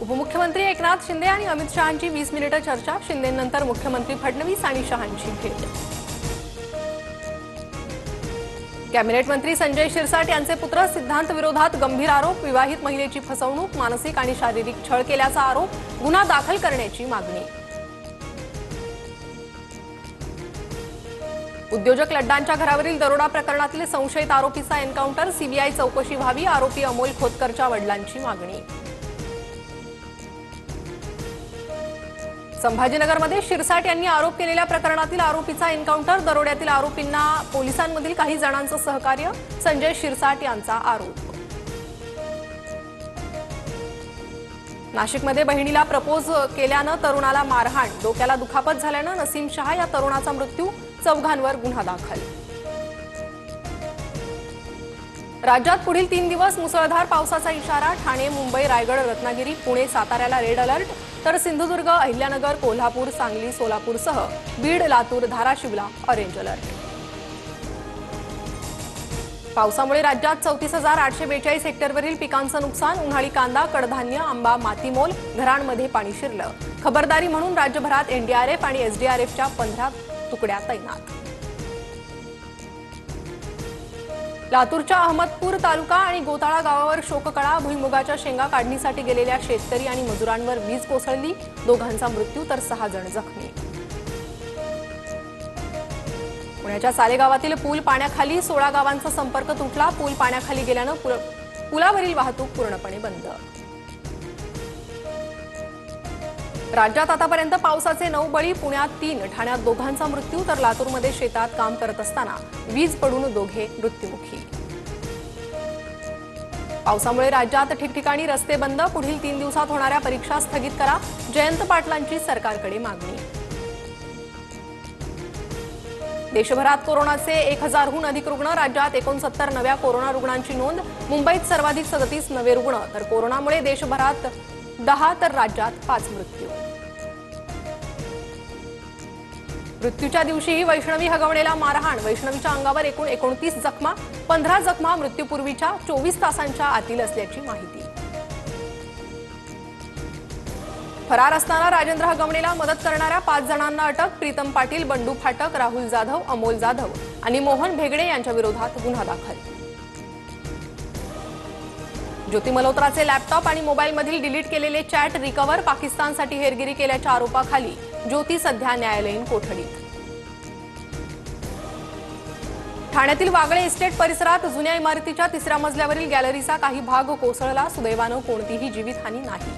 उपमुख्यमंत्री एकनाथ शिंदे आणि अमित शहांची 20 मिनिटे चर्चा। शिंदेनंतर मुख्यमंत्री फडणवीस आणि शहांची भेट। कॅबिनेट मंत्री संजय शिरसाट यांचे पुत्र सिद्धांत विरोधात गंभीर आरोप। विवाहित महिलेची फसवणूक, मानसिक आणि शारीरिक छळ केल्याचा आरोप। गुन्हा दाखल करण्याची मागणी। उद्योजक लड्डांच्या घरावरील दरोडा प्रकरणातील संशयित आरोपीचा एन्काउंटर। सीबीआय चौकशी व्हावी, आरोपी अमोल खोतकरच्या वडिलांची मागणी। संभाजीनगरमध्ये शिरसाट यांनी आरोप केलेल्या प्रकरणातील आरोपीचा एन्काउंटर। दरोड्यातील आरोपींना पोलिसांमधील काही जणांचं सहकार्य। संजय शिरसाट यांचा आरोप। नाशिकमध्ये बहिणीला प्रपोज केल्यानं तरुणाला मारहाण। डोक्याला दुखापत झाल्यानं नसीम शहा या तरुणाचा मृत्यू। चौघांवर गुन्हा दाखल। राज्यात पुढील 3 दिवस मुसळधार पावसाचा इशारा। ठाणे, मुंबई, रायगड, रत्नागिरी, पुणे, साताऱ्याला रेड अलर्ट, तर सिंधुदुर्ग, अहिल्यानगर, कोल्हापूर, सांगली, सोलापूरसह बीड, लातूर, धाराशिवला ऑरेंज अलर्ट। पावसामुळे राज्यात 34,842 हेक्टरवरील पिकांचं नुकसान। उन्हाळी कांदा, कडधान्य, आंबा मातीमोल, घरांमध्ये पाणी शिरलं। खबरदारी म्हणून राज्यभरात एनडीआरएफ आणि एसडीआरएफच्या 15 तुकड्या तैनात। लातूरच्या अहमदपूर तालुका आणि गोताळा गावावर शोककळा। भुईमुगाच्या शेंगा काढणीसाठी गेलेल्या शेतकरी आणि मजुरांवर वीज कोसळली। दोघांचा मृत्यू तर 6 जण जखमी। पुण्याच्या सालेगावातील पूल पाण्याखाली, 16 गावांचा संपर्क तुटला। पूल पाण्याखाली गेल्यानं पुलावरील वाहतूक पूर्णपणे बंद। राज्यात आतापर्यंत पावसाचे 9 बळी। पुण्यात 3, ठाण्यात दोघांचा मृत्यू, तर लातूरमध्ये शेतात काम करत असताना वीज पडून दोघे मृत्युमुखी। पावसामुळे राज्यात ठिकठिकाणी रस्ते बंद। पुढील 3 दिवसात होणाऱ्या परीक्षा स्थगित करा। जयंत पाटलांची सरकारकडे मागणी। देशभरात कोरोनाचे 1000हून अधिक रुग्ण। राज्यात 69 नव्या कोरोना रुग्णांची नोंद। मुंबईत सर्वाधिक 37 नवे रुग्ण, तर कोरोनामुळे देशभरात 10, तर राज्यात 5 मृत्यू। मृत्यूच्या दिवशीही वैष्णवी हगवणेला मारहाण। वैष्णवीच्या अंगावर एकूण 29 जखमा। 15 जखमा मृत्यूपूर्वीच्या 24 तासांच्या आतील असल्याची माहिती। फरार असताना राजेंद्र हगवणेला मदत करणाऱ्या 5 जणांना अटक। प्रीतम पाटील, बंडू फाटक, राहुल जाधव, अमोल जाधव आणि मोहन भेगडे यांच्या विरोधात गुन्हा दाखल। ज्योती मल्होत्राचे लॅपटॉप आणि मोबाईलमधील डिलीट केलेले चॅट रिकव्हर। पाकिस्तानसाठी हेरगिरी केल्याच्या आरोपाखाली ज्योती सध्या न्यायालयीन कोठडीत। ठाण्यातील वागळे इस्टेट परिसरात जुन्या इमारतीच्या 3ऱ्या मजल्यावरील गॅलरीचा काही भाग कोसळला। सुदैवानं कोणतीही जीवितहानी नाही।